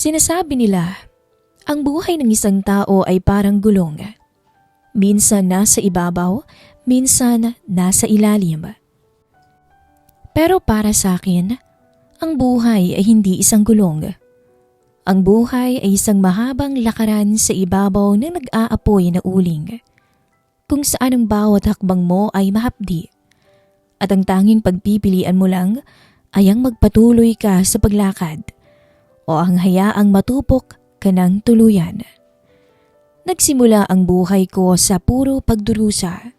Sinasabi nila, ang buhay ng isang tao ay parang gulong. Minsan nasa ibabaw, minsan nasa ilalim. Pero para sa akin, ang buhay ay hindi isang gulong. Ang buhay ay isang mahabang lakaran sa ibabaw ng nag-aapoy na uling, kung saan ang bawat hakbang mo ay mahapdi. At ang tanging pagpipilian mo lang ay ang magpatuloy ka sa paglakad o ang hayaang matupok ka ng tuluyan. Nagsimula ang buhay ko sa puro pagdurusa.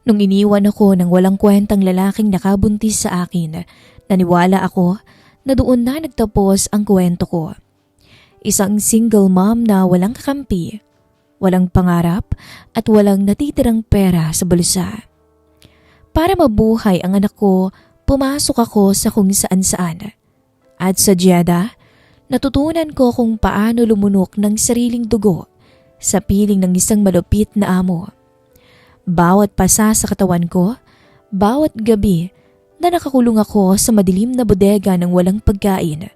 Nung iniwan ako ng walang kwentang lalaking nakabuntis sa akin, naniwala ako na doon na nagtapos ang kwento ko. Isang single mom na walang kakampi, walang pangarap at walang natitirang pera sa bulsa. Para mabuhay ang anak ko, pumasok ako sa kung saan-saan. At sa Jeddah, natutunan ko kung paano lumunok ng sariling dugo sa piling ng isang malupit na amo. Bawat pasa sa katawan ko, bawat gabi na nakakulong ako sa madilim na bodega ng walang pagkain,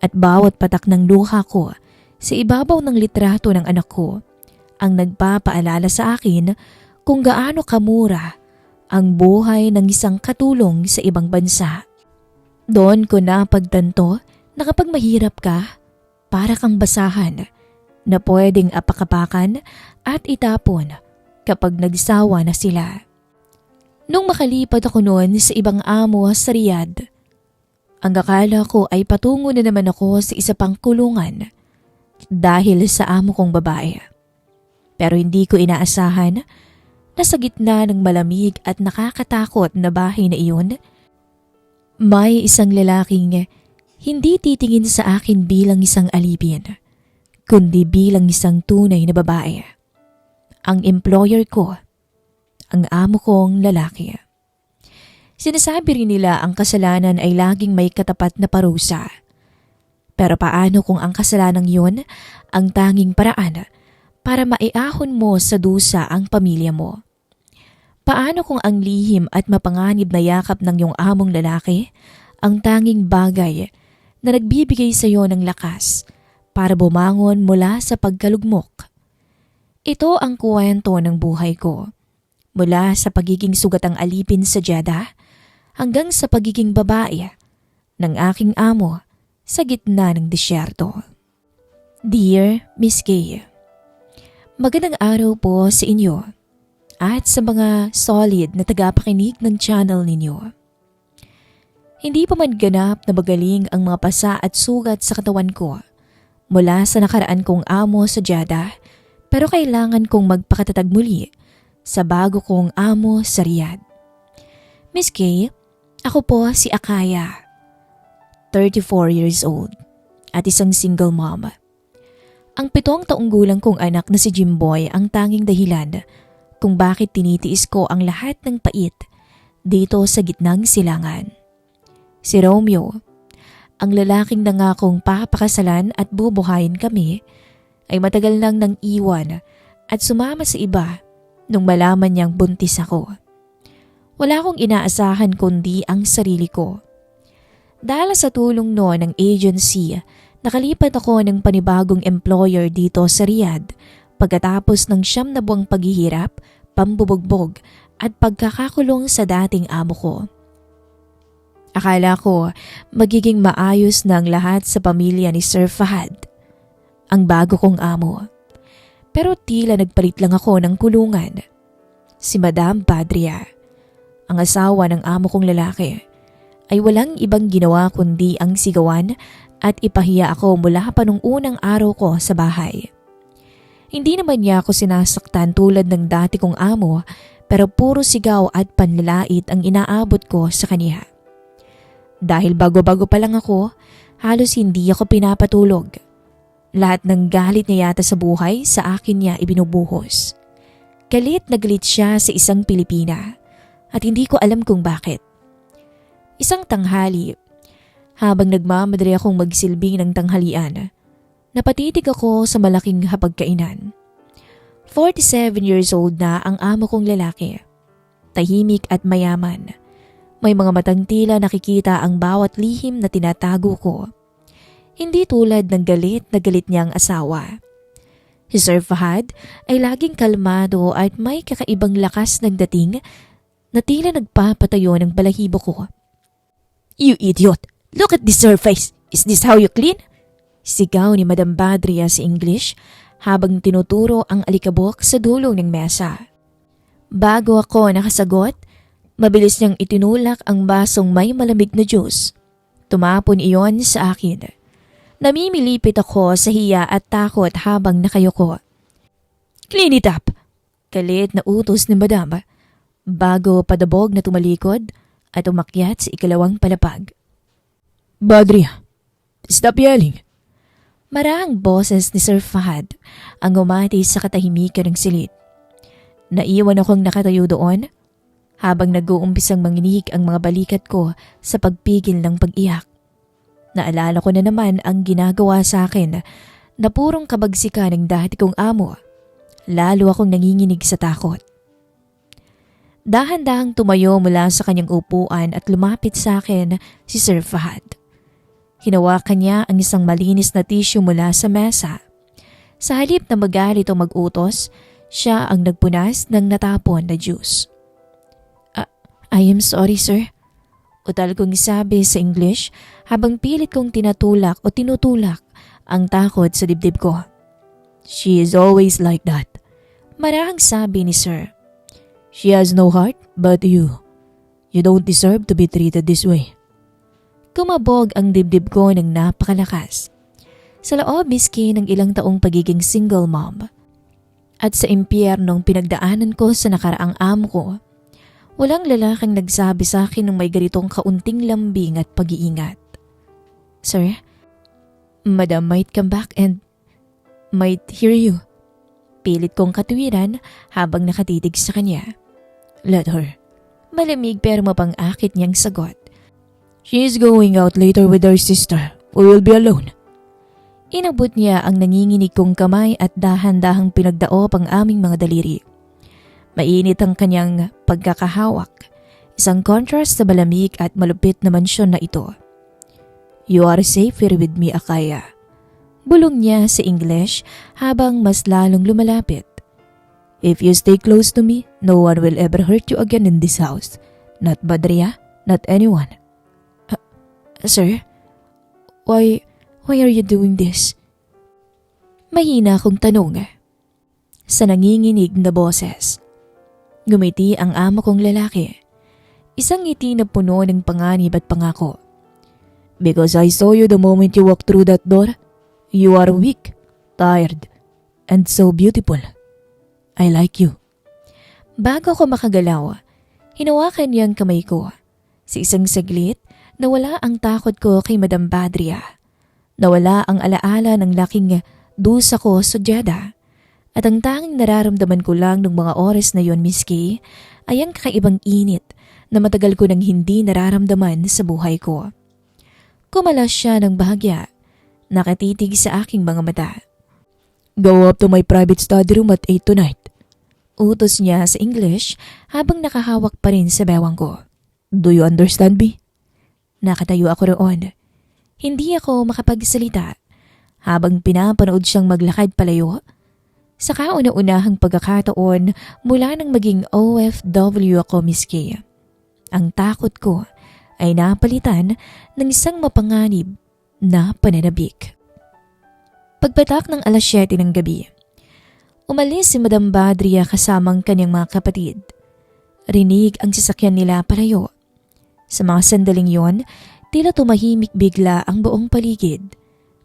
at bawat patak ng luha ko sa ibabaw ng litrato ng anak ko ang nagpapaalala sa akin kung gaano kamura ang buhay ng isang katulong sa ibang bansa. Doon ko napagtanto na kapag mahirap ka, para kang basahan na pwedeng apakapakan at itapon kapag nagsawa na sila. Nung makalipat ako noon sa ibang amo sa Riyadh, ang akala ko ay patungo na naman ako sa isa pang kulungan dahil sa amo kong babae. Pero hindi ko inaasahan na sa gitna ng malamig at nakakatakot na bahay na iyon, may isang lalaking hindi titingin sa akin bilang isang alipin, kundi bilang isang tunay na babae. Ang employer ko, ang amo kong lalaki. Sinasabi rin nila ang kasalanan ay laging may katapat na parusa. Pero paano kung ang kasalanang yun ang tanging paraan para maiahon mo sa dusa ang pamilya mo? Paano kung ang lihim at mapanganib na yakap ng iyong among lalaki ang tanging bagay na nagbibigay sa iyo ng lakas para bumangon mula sa pagkalugmok? Ito ang kwento ng buhay ko. Mula sa pagiging sugatang alipin sa Jeddah hanggang sa pagiging babae ng aking amo sa gitna ng disyerto. Dear Miss Kay, magandang araw po sa inyo at sa mga solid na tagapakinig ng channel ninyo. Hindi pa man ganap na magaling ang mga pasa at sugat sa katawan ko mula sa nakaraan kong amo sa Jeddah, pero kailangan kong magpakatatag muli sa bago kong amo sa Riyadh. Miss Kay, ako po si Akaya, 34 years old at isang single mom. Ang 7 taong gulang kong anak na si Jimboy ang tanging dahilan kung bakit tinitiis ko ang lahat ng pait dito sa gitnang silangan. Si Romeo, ang lalaking nangakong papakasalan at bubuhayin kami, ay matagal nang nang iwan at sumama sa iba nung malaman niyang buntis ako. Wala akong inaasahan kundi ang sarili ko. Dahil sa tulong noon ng agency, nakalipat ako ng panibagong employer dito sa Riyadh pagkatapos ng 9 na buwang paghihirap, pambubugbog at pagkakakulong sa dating amo ko. Akala ko magiging maayos na ang lahat sa pamilya ni Sir Fahad, ang bago kong amo. Pero tila nagpalit lang ako ng kulungan. Si Madam Padria, ang asawa ng amo kong lalaki, ay walang ibang ginawa kundi ang sigawan at ipahiya ako mula pa nung unang araw ko sa bahay. Hindi naman niya ako sinasaktan tulad ng dati kong amo, pero puro sigaw at panlalait ang inaabot ko sa kanya. Dahil bago-bago pa lang ako, halos hindi ako pinapatulog. Lahat ng galit niya yata sa buhay sa akin niya ibinubuhos. Galit na galit siya sa isang Pilipina at hindi ko alam kung bakit. Isang tanghali, habang nagmamadali akong magsilbing ng tanghalian, napatitig ako sa malaking hapagkainan. 47 years old na ang amo kong lalaki. Tahimik at mayaman. May mga matang tila nakikita ang bawat lihim na tinatago ko. Hindi tulad ng galit na galit niyang asawa. Si Sir Fahad ay laging kalmado at may kakaibang lakas ng dating na tila nagpapatayo ng balahibo ko. "You idiot! Look at this surface! Is this how you clean?" Sigaw ni Madam Badria sa English habang tinuturo ang alikabok sa dulo ng mesa. Bago ako nakasagot, mabilis niyang itinulak ang basong may malamig na juice. Tumapon iyon sa akin. Namimilipit ako sa hiya at takot habang nakayuko. "Clean it up!" Galit na utos ni Madam bago padabog na tumalikod at umakyat sa ikalawang palapag. "Badria, stop yelling!" Marahang boses ni Sir Fahad ang umati sa katahimikan ng silid. Naiwan akong nakatayo doon habang nag-uumpisang manginig ang mga balikat ko sa pagpigil ng pag-iyak. Naalala ko na naman ang ginagawa sa akin na purong kabagsika ng dati kong amo. Lalo akong nanginginig sa takot. Dahan-dahang tumayo mula sa kanyang upuan at lumapit sa akin si Sir Fahad. Hinawakan niya ang isang malinis na tissue mula sa mesa. Sa halip na magalit o mag-utos, siya ang nagpunas ng natapon na juice. "I am sorry, sir." Utal kong sabi sa English habang pilit kong tinutulak ang takot sa dibdib ko. "She is always like that." Marahang sabi ni Sir. "She has no heart but you. You don't deserve to be treated this way." Kumabog ang dibdib ko ng napakalakas. Sa loob miski ng ilang taong pagiging single mom at sa impyernong pinagdaanan ko sa nakaraang amo ko, walang lalaking nagsabi sa akin ng may ganitong kaunting lambing at pag-iingat. "Sir, Madam might come back and might hear you." Pilit kong katuwiran habang nakatitig sa kanya. "Let her." Malamig pero mapang-akit niyang sagot. "She is going out later with her sister. We will be alone." Inabot niya ang nanginginig kong kamay at dahan-dahang pinagdaop ang aming mga daliri. Mainit ang kanyang pagkakahawak. Isang contrast sa malamig at malupit na mansyon na ito. "You are safe here with me, Akaya." Bulong niya sa English habang mas lalong lumalapit. "If you stay close to me, no one will ever hurt you again in this house. Not Badria, not anyone." "Sir, why are you doing this?" Mahina akong tanong. Sa nanginginig na boses. Gumiti ang amo kong lalaki. Isang ngiti na puno ng panganib at pangako. "Because I saw you the moment you walked through that door. You are weak, tired, and so beautiful. I like you." Bago ko makagalaw, hinawakan niya ang kamay ko. Sa isang saglit, nawala ang takot ko kay Madam Badria. Nawala ang alaala ng laking dusa ko sa Jeddah. At ang tanging nararamdaman ko lang ng mga oras na yon, Miss Kay, ay ang kakaibang init na matagal ko nang hindi nararamdaman sa buhay ko. Kumalas siya ng bahagya. Nakatitig sa aking mga mata. "Go up to my private study room at 8 tonight." Utos niya sa English habang nakahawak pa rin sa bewang ko. "Do you understand me?" Nakatayo ako roon. Hindi ako makapagsalita habang pinapanood siyang maglakad palayo. Sa kauna-unahang pagkakataon mula nang maging OFW ako, Miss Kay, ang takot ko ay napalitan ng isang mapanganib na pananabik. Pagpatak ng 7:00 ng gabi, umalis si Madam Badria kasamang kanyang mga kapatid. Rinig ang sasakyan nila palayo. Sa mga sandaling yon, tila tumahimik bigla ang buong paligid.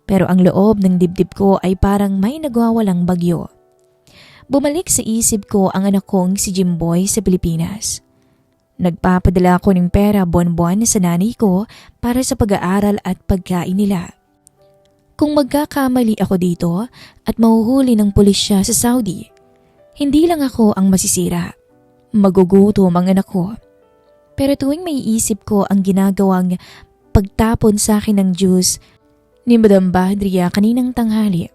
Pero ang loob ng dibdib ko ay parang may nagwawalang bagyo. Bumalik sa isip ko ang anak kong si Jimboy sa Pilipinas. Nagpapadala ako ng pera buwan-buwan sa nanay ko para sa pag-aaral at pagkain nila. Kung magkakamali ako dito at mahuhuli ng pulisya sa Saudi, hindi lang ako ang masisira. Magugutom ang anak ko. Pero tuwing may isip ko ang ginagawang pagtapon sa akin ng juice ni Madam Badria kaninang tanghali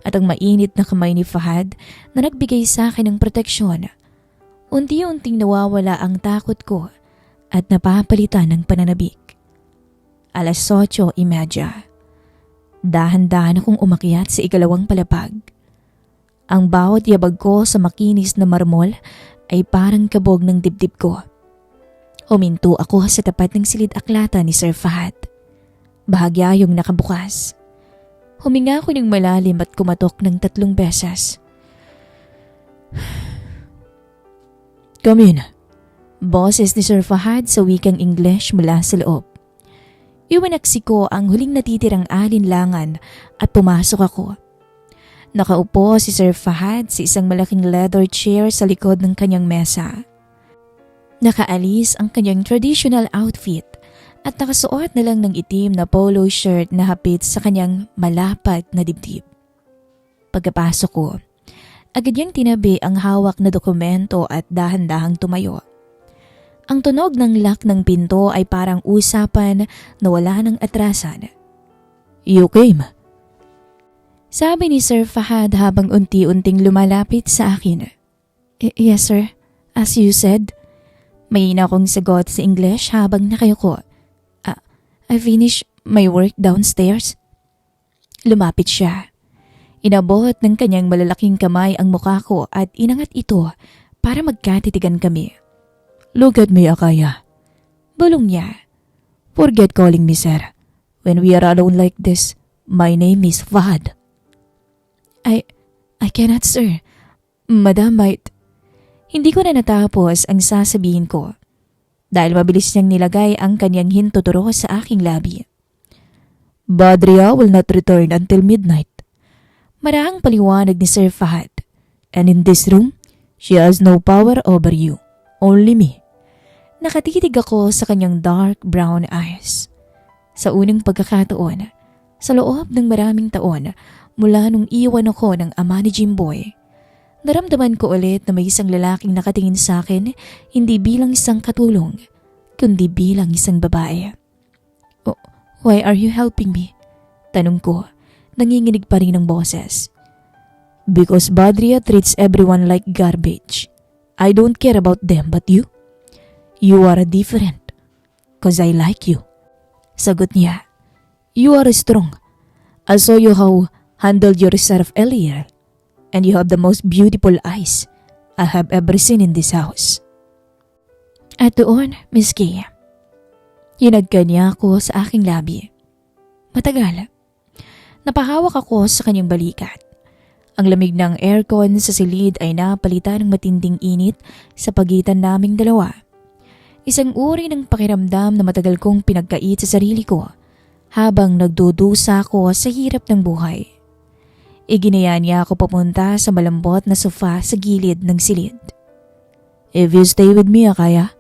at ang mainit na kamay ni Fahad na nagbigay sa akin ng proteksyon, unti-unting nawawala ang takot ko at napapalitan ng pananabik. 8:30. Dahan-dahan akong umakyat sa ikalawang palapag. Ang bawat yabag ko sa makinis na marmol ay parang kabog ng dibdib ko. Huminto ako sa tapat ng silid-aklatan ni Sir Fahad. Bahagya yung nakabukas. Huminga ako ng malalim at kumatok ng 3 beses. Come in. Boses ni Sir Fahad sa wikang English mula sa loob. Iwanaksi ko ang huling natitirang alinlangan at pumasok ako. Nakaupo si Sir Fahad sa isang malaking leather chair sa likod ng kanyang mesa. Nakaalis ang kanyang traditional outfit at nakasuot na lang ng itim na polo shirt na hapit sa kanyang malapat na dibdib. Pagkapasok ko, agad niyang tinabi ang hawak na dokumento at dahan-dahang tumayo. Ang tunog ng lock ng pinto ay parang usapan na wala ng atrasan. You came? Sabi ni Sir Fahad habang unti-unting lumalapit sa akin. Yes sir, as you said. Mahina akong sagot sa English habang nakayuko. I finished my work downstairs. Lumapit siya. Inabot ng kanyang malalaking kamay ang mukha ko at inangat ito para magkatitigan kami. Look at me, Akaya. Bulong niya. Forget calling me sir. When we are alone like this, my name is Fahad. I cannot sir. Madam might. Hindi ko na natapos ang sasabihin ko dahil mabilis niyang nilagay ang kanyang hintuturo sa aking labi. Badria will not return until midnight. Marahang paliwanag ni Sir Fahad. And in this room, she has no power over you. Only me. Nakatitig ako sa kanyang dark brown eyes. Sa unang pagkakataon, sa loob ng maraming taon mula nung iwan ako ng ama ni Jimboy, naramdaman ko ulit na may isang lalaking nakatingin sa akin hindi bilang isang katulong, kundi bilang isang babae. Oh, why are you helping me? Tanong ko, nanginginig pa rin ang boses. Because Badria treats everyone like garbage. I don't care about them, but you? You are different. Cause I like you. Sagot niya. You are strong. I saw you how handled yourself earlier. And you have the most beautiful eyes I have ever seen in this house. At doon, Miss Kay, hinagka niya ako sa aking labi. Matagal. Napahawak ako sa kanyang balikat. Ang lamig ng aircon sa silid ay napalitan ng matinding init sa pagitan naming dalawa. Isang uri ng pakiramdam na matagal kong pinagkait sa sarili ko habang nagdudusa ako sa hirap ng buhay. Iginaya niya ako papunta sa malambot na sofa sa gilid ng silid. If you stay with me, Akaya,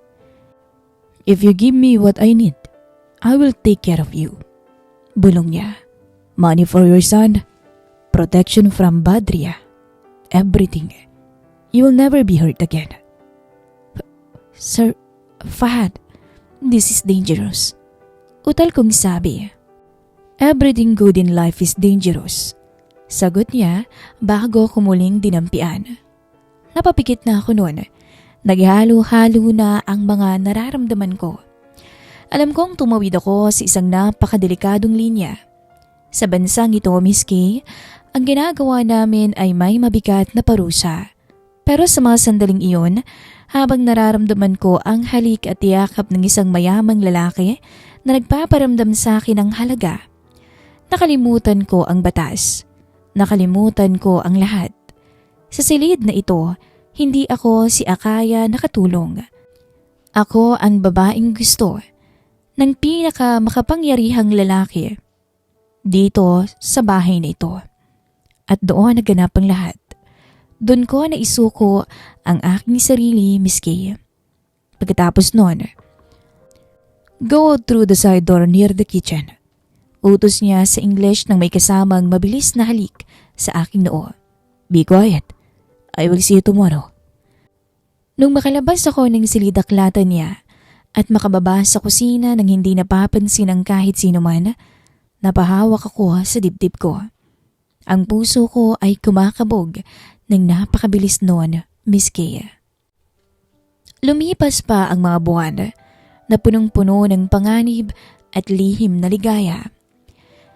if you give me what I need, I will take care of you. Bulong niya. Money for your son, protection from Badria, everything. You will never be hurt again. Sir Fahad, this is dangerous. Utal kong sabi. Everything good in life is dangerous. Sagot niya bago ko muling dinampian. Napapikit na ako noon. Naghalo-halo na ang mga nararamdaman ko. Alam kong tumawid ako sa isang napakadelikadong linya. Sa bansang ito, Miss Kay, ang ginagawa namin ay may mabigat na parusa. Pero sa mga sandaling iyon, habang nararamdaman ko ang halik at yakap ng isang mayamang lalaki na nagpaparamdam sa akin ng halaga, nakalimutan ko ang batas. Nakalimutan ko ang lahat. Sa silid na ito, hindi ako si Akaya na katulong. Ako ang babaeng gusto ng pinaka makapangyarihang lalaki dito sa bahay na ito. At doon naganap ang lahat. Doon ko naisuko ang aking sarili, Miss Kay. Pagkatapos noon, go out through the side door near the kitchen. Utos niya sa English nang may kasamang mabilis na halik sa aking noo. Be quiet. I will see you tomorrow. Nung makalabas ako ng silidaklatan niya at makababa sa kusina nang hindi napapansin ng kahit sino man, napahawak ako sa dibdib ko. Ang puso ko ay kumakabog ng napakabilis noon, Miss Kay. Lumipas pa ang mga buwan na punong-puno ng panganib at lihim na ligaya.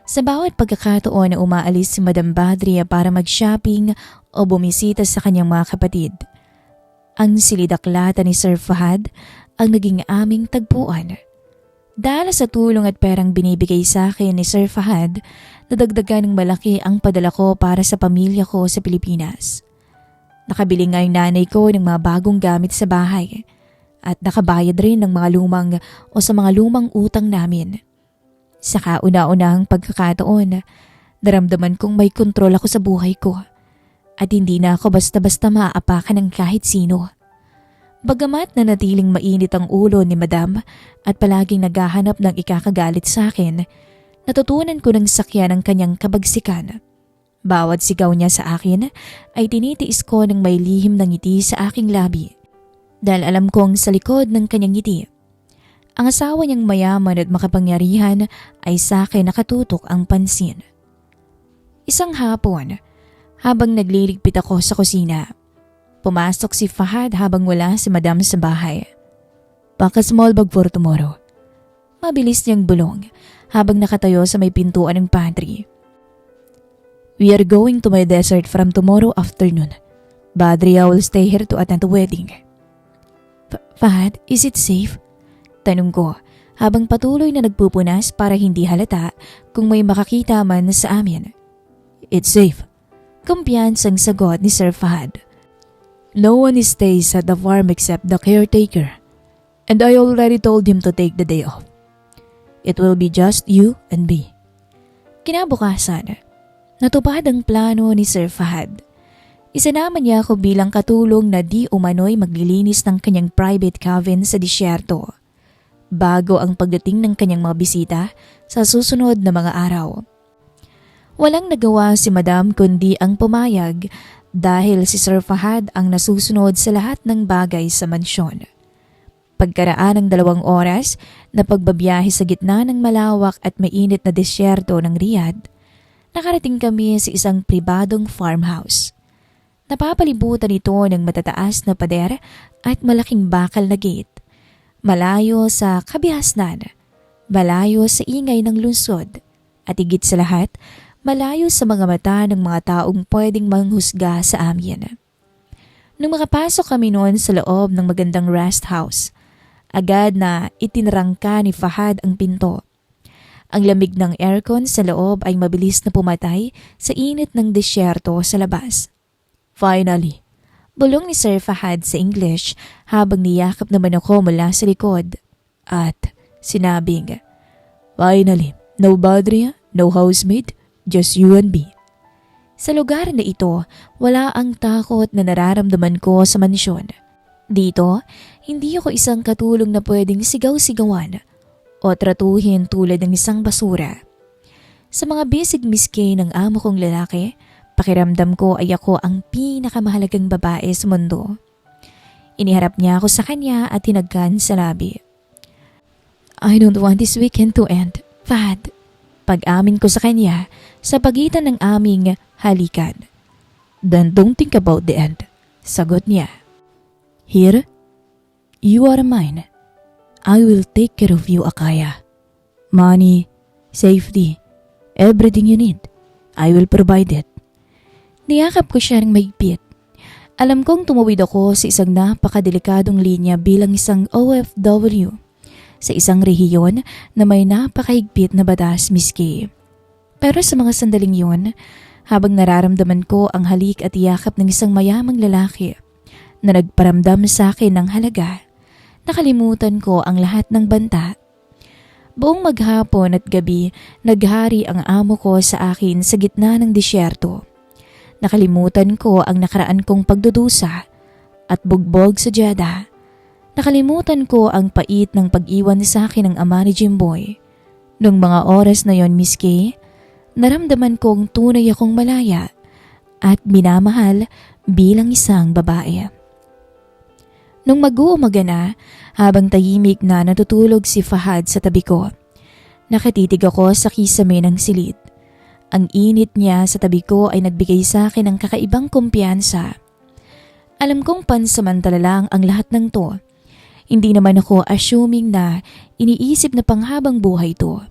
Sa bawat pagkakataon na umaalis si Madam Badria para mag-shopping o bumisita sa kanyang mga kapatid, ang silidaklata ni Sir Fahad ang naging aming tagpuan. Dahil sa tulong at perang binibigay sa akin ni Sir Fahad, nadagdagan ng malaki ang padala ko para sa pamilya ko sa Pilipinas. Nakabili nga yung nanay ko ng mga bagong gamit sa bahay at nakabayad rin ng mga lumang utang namin. Sa kauna-unahang pagkakataon, naramdaman kong may kontrol ako sa buhay ko at hindi na ako basta-basta maaapakan ng kahit sino. Bagamat nanatiling mainit ang ulo ni Madam at palaging naghahanap ng ikakagalit sa akin, natutunan ko ng sakyan ang kanyang kabagsikan. Bawat sigaw niya sa akin ay tinitiis ko ng may lihim ng ngiti sa aking labi dahil alam kong sa likod ng kanyang ngiti, ang asawa niyang mayaman at makapangyarihan ay sa akin nakatutok ang pansin. Isang hapon, habang nagliligpit ako sa kusina, pumasok si Fahad habang wala si Madam sa bahay. "Pack a small bag for tomorrow." Mabilis niyang bulong habang nakatayo sa may pintuan ng pantry. "We are going to my desert from tomorrow afternoon. Badria will stay here to attend the wedding." "Fahad, is it safe?" Tanong ko habang patuloy na nagpupunas para hindi halata kung may makakita man sa amin. "It's safe." Kumpiyansang sagot ni Sir Fahad. "No one stays at the farm except the caretaker. And I already told him to take the day off. It will be just you and me." Kinabukasan, natupad ang plano ni Sir Fahad. Isinama niya ako bilang katulong na di umano'y maglilinis ng kanyang private cabin sa disyerto bago ang pagdating ng kanyang mga bisita sa susunod na mga araw. Walang nagawa si Madam kundi ang pumayag dahil si Sir Fahad ang nasusunod sa lahat ng bagay sa mansyon. Pagkaraan ng 2 oras na pagbabiyahe sa gitna ng malawak at mainit na disyerto ng Riyadh, nakarating kami sa isang pribadong farmhouse. Napapalibutan ito ng matataas na pader at malaking bakal na gate. Malayo sa kabihasnan, malayo sa ingay ng lungsod, at higit sa lahat, malayo sa mga mata ng mga taong pwedeng manghusga sa amin. Nung makapasok kami noon sa loob ng magandang rest house, agad na itinarangka ni Fahad ang pinto. Ang lamig ng aircon sa loob ay mabilis na pumatay sa init ng disyerto sa labas. "Finally," bulong ni Sir Fahad sa English habang niyakap naman ako mula sa likod at sinabing, "Finally, no Badria, no housemaid, just you and me." Sa lugar na ito, wala ang takot na nararamdaman ko sa mansyon. Dito, hindi ako isang katulong na pwedeng sigaw-sigawan o tratuhin tulad ng isang basura. Sa mga bisig miski ng amo kong lalaki, pakiramdam ko ay ako ang pinakamahalagang babae sa mundo. Iniharap niya ako sa kanya at tinagkan sa labi. "I don't want this weekend to end, Fahad." Pag-amin ko sa kanya sa pagitan ng aming halikan. "Then don't think about the end," sagot niya. "Here, you are mine. I will take care of you, Akaya. Money, safety, everything you need. I will provide it." Niyakap ko siya ng mahigpit. Alam kong tumawid ako sa isang napakadelikadong linya bilang isang OFW sa isang rehiyon na may napakahigpit na batas miski. Pero sa mga sandaling yun, habang nararamdaman ko ang halik at yakap ng isang mayamang lalaki na nagparamdam sa akin ng halaga, nakalimutan ko ang lahat ng banta. Buong maghapon at gabi, naghari ang amo ko sa akin sa gitna ng disyerto. Nakalimutan ko ang nakaraan kong pagdudusa at bugbog sa Jeddah. Nakalimutan ko ang pait ng pag-iwan sa akin ng ama ni Jimboy. Noong mga oras na yon miski, naramdaman kong tunay akong malaya at minamahal bilang isang babae. Nung mag-uumaga na, habang tahimik na natutulog si Fahad sa tabi ko, nakatitig ako sa kisame ng silid. Ang init niya sa tabi ko ay nagbigay sa akin ng kakaibang kumpiyansa. Alam kong pansamantala lang ang lahat ng to. Hindi naman ako assuming na iniisip na panghabang buhay to.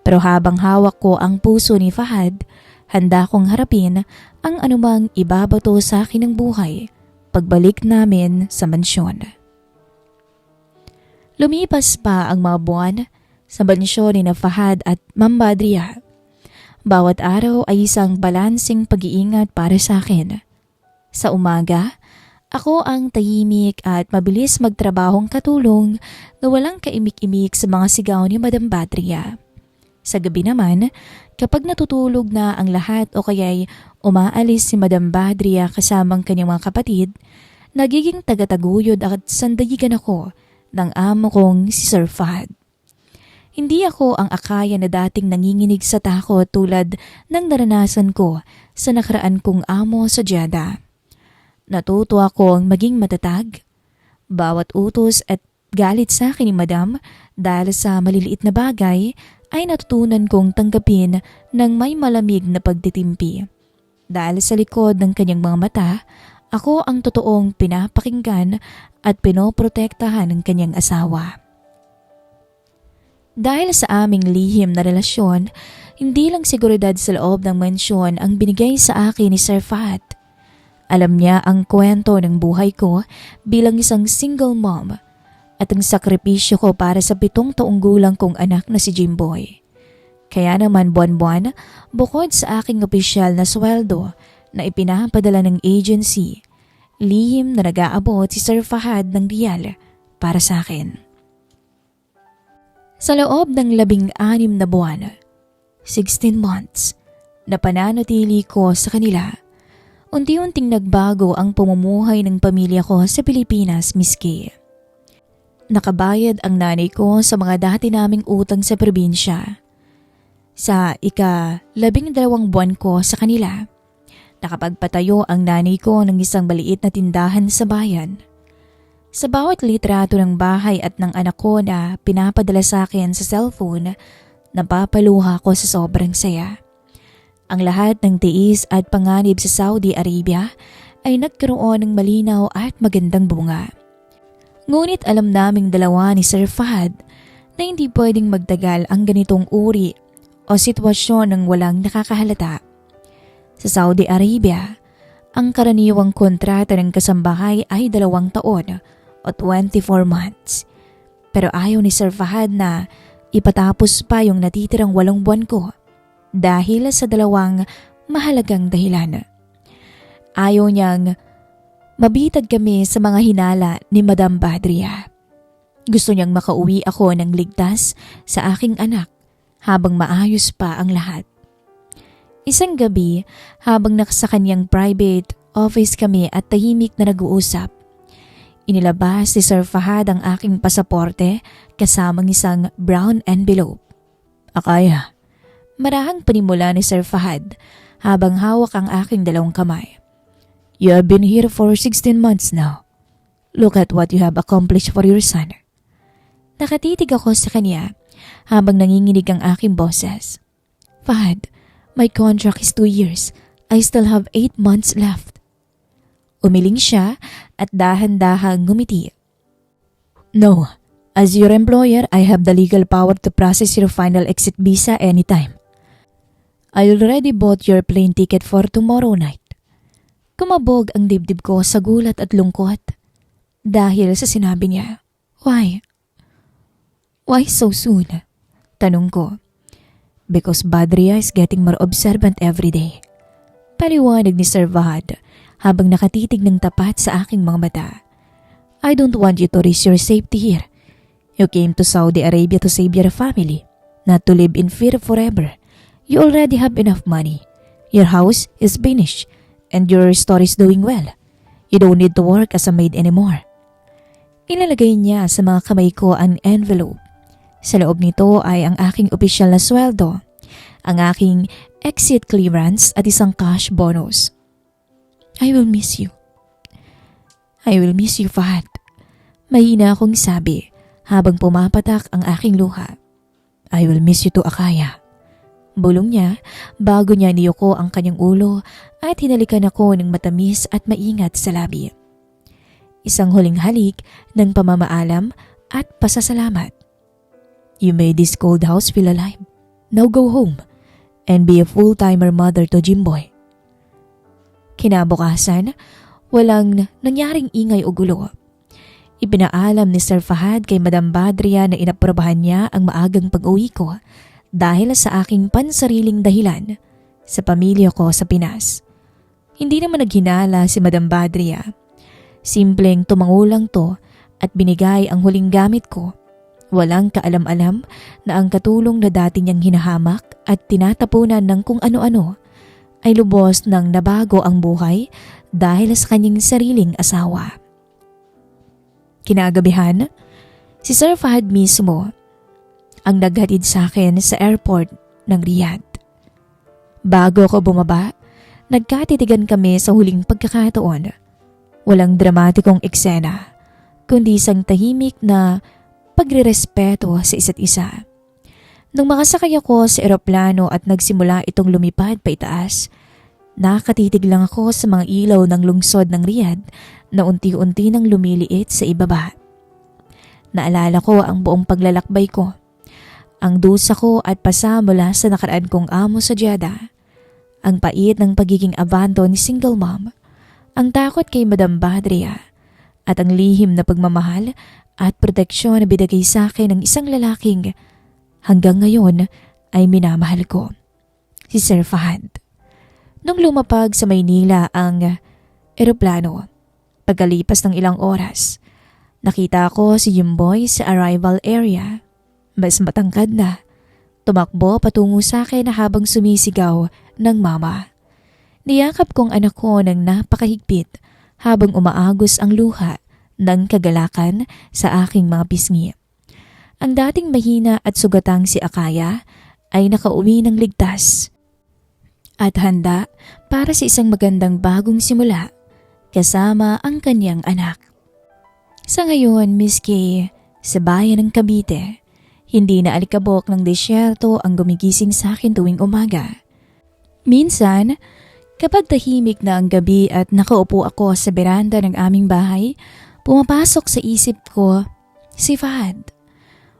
Pero habang hawak ko ang puso ni Fahad, handa kong harapin ang anumang ibabato sa akin ng buhay pagbalik namin sa mansyon. Lumipas pa ang mga buwan sa mansyon ni Fahad at Ma'am Badria. Bawat araw ay isang balansing pag-iingat para sa akin. Sa umaga, ako ang tahimik at mabilis magtrabahong katulong na walang kaimik-imik sa mga sigaw ni Madam Badria. Sa gabi naman, kapag natutulog na ang lahat o kaya'y umaalis si Madam Badria kasamang kanyang mga kapatid, nagiging tagataguyod at sandayigan ako ng amo kong si Sir Fahad. Hindi ako ang akaya na dating nanginginig sa takot tulad ng naranasan ko sa nakaraan kong amo sa Jeddah. Natuto akong maging matatag. Bawat utos at galit sa akin ni Madam dahil sa maliliit na bagay ay natutunan kong tanggapin ng may malamig na pagtitimpi. Dahil sa likod ng kanyang mga mata, ako ang totoong pinapakinggan at pinoprotektahan ng kanyang asawa. Dahil sa aming lihim na relasyon, hindi lang seguridad sa loob ng mansyon ang binigay sa akin ni Sir Fahad. Alam niya ang kwento ng buhay ko bilang isang single mom at ang sakripisyo ko para sa 7 taong gulang kong anak na si Jimboy. Kaya naman buwan-buwan, bukod sa aking opisyal na sweldo na ipinapadala ng agency, lihim na nag-aabot si Sir Fahad ng riyal para sa akin. Sa loob ng 16 na buwan, 16 months, na pananatili ko sa kanila, unti-unting nagbago ang pamumuhay ng pamilya ko sa Pilipinas, miski. Nakabayad ang nanay ko sa mga dati naming utang sa probinsya. Sa ika-12 buwan ko sa kanila, nakapagpatayo ang nanay ko ng isang maliit na tindahan sa bayan. Sa bawat litrato ng bahay at ng anak ko na pinapadala sa akin sa cellphone, napapaluha ko sa sobrang saya. Ang lahat ng tiis at panganib sa Saudi Arabia ay nagkaroon ng malinaw at magandang bunga. Ngunit alam naming dalawa ni Sir Fahad na hindi pwedeng magtagal ang ganitong uri o sitwasyon ng walang nakakahalata. Sa Saudi Arabia, ang karaniwang kontrata ng kasambahay ay 2 taon o 24 months. Pero ayaw ni Sir Fahad na ipatapos pa yung natitirang 8 buwan ko dahil sa 2 mahalagang dahilan. Ayaw niyang mabitag kami sa mga hinala ni Madam Badria. Gusto niyang makauwi ako ng ligtas sa aking anak habang maayos pa ang lahat. Isang gabi, habang nasa kanyang private office kami at tahimik na nag-uusap, inilabas ni Sir Fahad ang aking pasaporte kasamang isang brown envelope. Akaya, marahang panimula ni Sir Fahad habang hawak ang aking 2 kamay. You have been here for 16 months now. Look at what you have accomplished for your son. Nakatitig ako sa kanya habang nanginginig ang aking boses. Fahad, my contract is 2 years. I still have 8 months left. Umiling siya at dahan-dahang ngumiti. No, as your employer, I have the legal power to process your final exit visa anytime. I already bought your plane ticket for tomorrow night. Kumabog ang dibdib ko sa gulat at lungkot dahil sa sinabi niya. Why? Why so soon? Tanong ko. Because Badria is getting more observant every day. Paliwanag ni Sir Fahad habang nakatitig ng tapat sa aking mga mata. I don't want you to risk your safety here. You came to Saudi Arabia to save your family, not to live in fear forever. You already have enough money. Your house is finished. And your store is doing well. You don't need to work as a maid anymore. Ilalagay niya sa mga kamay ko ang envelope. Sa loob nito ay ang aking opisyal na sweldo, ang aking exit clearance at isang cash bonus. I will miss you. I will miss you, Fahad. Mahina akong sabi habang pumapatak ang aking luha. I will miss you too, Akaya. Bulong niya bago niya niyuko ang kanyang ulo at hinalikan ako ng matamis at maingat sa labi. Isang huling halik ng pamamaalam at pasasalamat. You made this cold house feel alive. now go home and be a full-timer mother to Jimboy. Kinabukasan, walang nangyaring ingay o gulo. Ipinaalam ni Sir Fahad kay Madam Badria na inaprobahan niya ang maagang pag-uwi ko dahil sa aking pansariling dahilan sa pamilya ko sa Pinas. Hindi naman naghinala si Madam Badria. Simpleng tumangulang to at binigay ang huling gamit ko. Walang kaalam-alam na ang katulong na dati niyang hinahamak at tinatapunan ng kung ano-ano ay lubos nang nabago ang buhay dahil sa kanyang sariling asawa. Kinagabihan, si Sir Fahad mismo ang naghatid sa akin sa airport ng Riyadh. Bago ako bumaba, nagkatitigan kami sa huling pagkakataon. Walang dramatikong eksena, kundi isang tahimik na pagrerespeto sa isa't isa. Nung makasakay ako sa eroplano at nagsimula itong lumipad pa itaas, nakatitig lang ako sa mga ilaw ng lungsod ng Riyadh na unti-unti nang lumiliit sa ibaba. Naalala ko ang buong paglalakbay ko, ang dusa ko at pasa mula sa nakaraan kong amo sa Jeddah, ang pait ng pagiging abandon ni single mom, ang takot kay Madam Badria, at ang lihim na pagmamahal at proteksyon na binigay sa akin ng isang lalaking hanggang ngayon ay minamahal ko, si Sir Fahad. Nung lumapag sa Maynila ang eroplano, pagkalipas ng ilang oras, nakita ko si Jimboy sa arrival area. Mas matangkad na, tumakbo patungo sa akin habang sumisigaw ng mama. Niyakap kong anak ko ng napakahigpit habang umaagos ang luha ng kagalakan sa aking mga pisngi. Ang dating mahina at sugatang si Akaya ay nakauwi ng ligtas at handa para sa isang magandang bagong simula kasama ang kanyang anak. Sa ngayon, Miss Kay, sa bayan ng Cavite, hindi na alikabok ng disyerto ang gumigising sa akin tuwing umaga. Minsan, kapag tahimik na ang gabi at nakaupo ako sa beranda ng aming bahay, pumapasok sa isip ko si Fahad.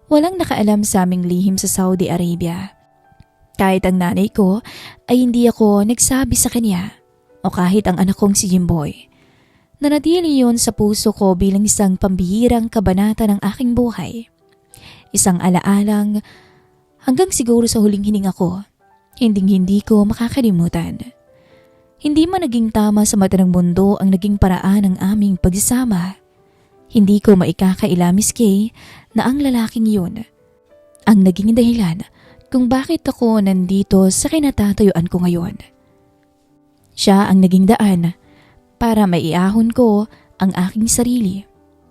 Walang nakaalam sa aming lihim sa Saudi Arabia. Kahit ang nanay ko ay hindi ako nagsabi sa kanya o kahit ang anak kong si Jimboy. Nanatili yun sa puso ko bilang isang pambihirang kabanata ng aking buhay. Isang alaalang hanggang siguro sa huling hininga ko, hindi ko makakalimutan. Hindi man naging tama sa mata ng mundo ang naging paraan ng aming pagsasama. Hindi ko maikakaila, Miss Kay, na ang lalaking yun ang naging dahilan kung bakit ako nandito sa kinatatayuan ko ngayon. Siya ang naging daan para maiahon ko ang aking sarili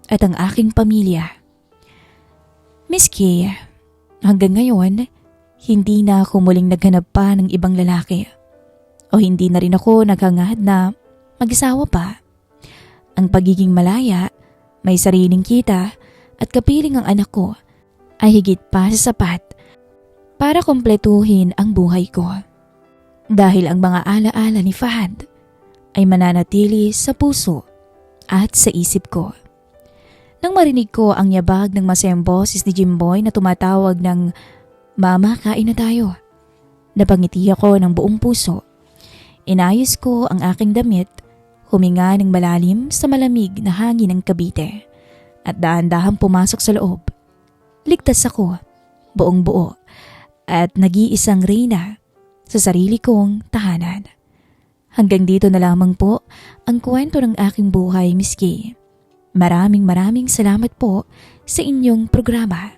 at ang aking pamilya. Miss Kay, hanggang ngayon, hindi na ako muling naghanap pa ng ibang lalaki. O hindi na rin ako naghangad na mag-asawa pa. Ang pagiging malaya, may sariling kita at kapiling ang anak ko ay higit pa sa sapat para kumpletuhin ang buhay ko. Dahil ang mga alaala ni Fahad ay mananatili sa puso at sa isip ko. Nang marinig ko ang yabag ng masayang boses ni Jimboy na tumatawag ng "Mama, kain na tayo," napangiti ako ng buong puso. Inayos ko ang aking damit, huminga ng malalim sa malamig na hangin ng Cavite at dahan-dahang pumasok sa loob. Ligtas ako, buong buo, at nag-iisang reyna sa sarili kong tahanan. Hanggang dito na lamang po ang kwento ng aking buhay, Miss Kay. Maraming salamat po sa inyong programa.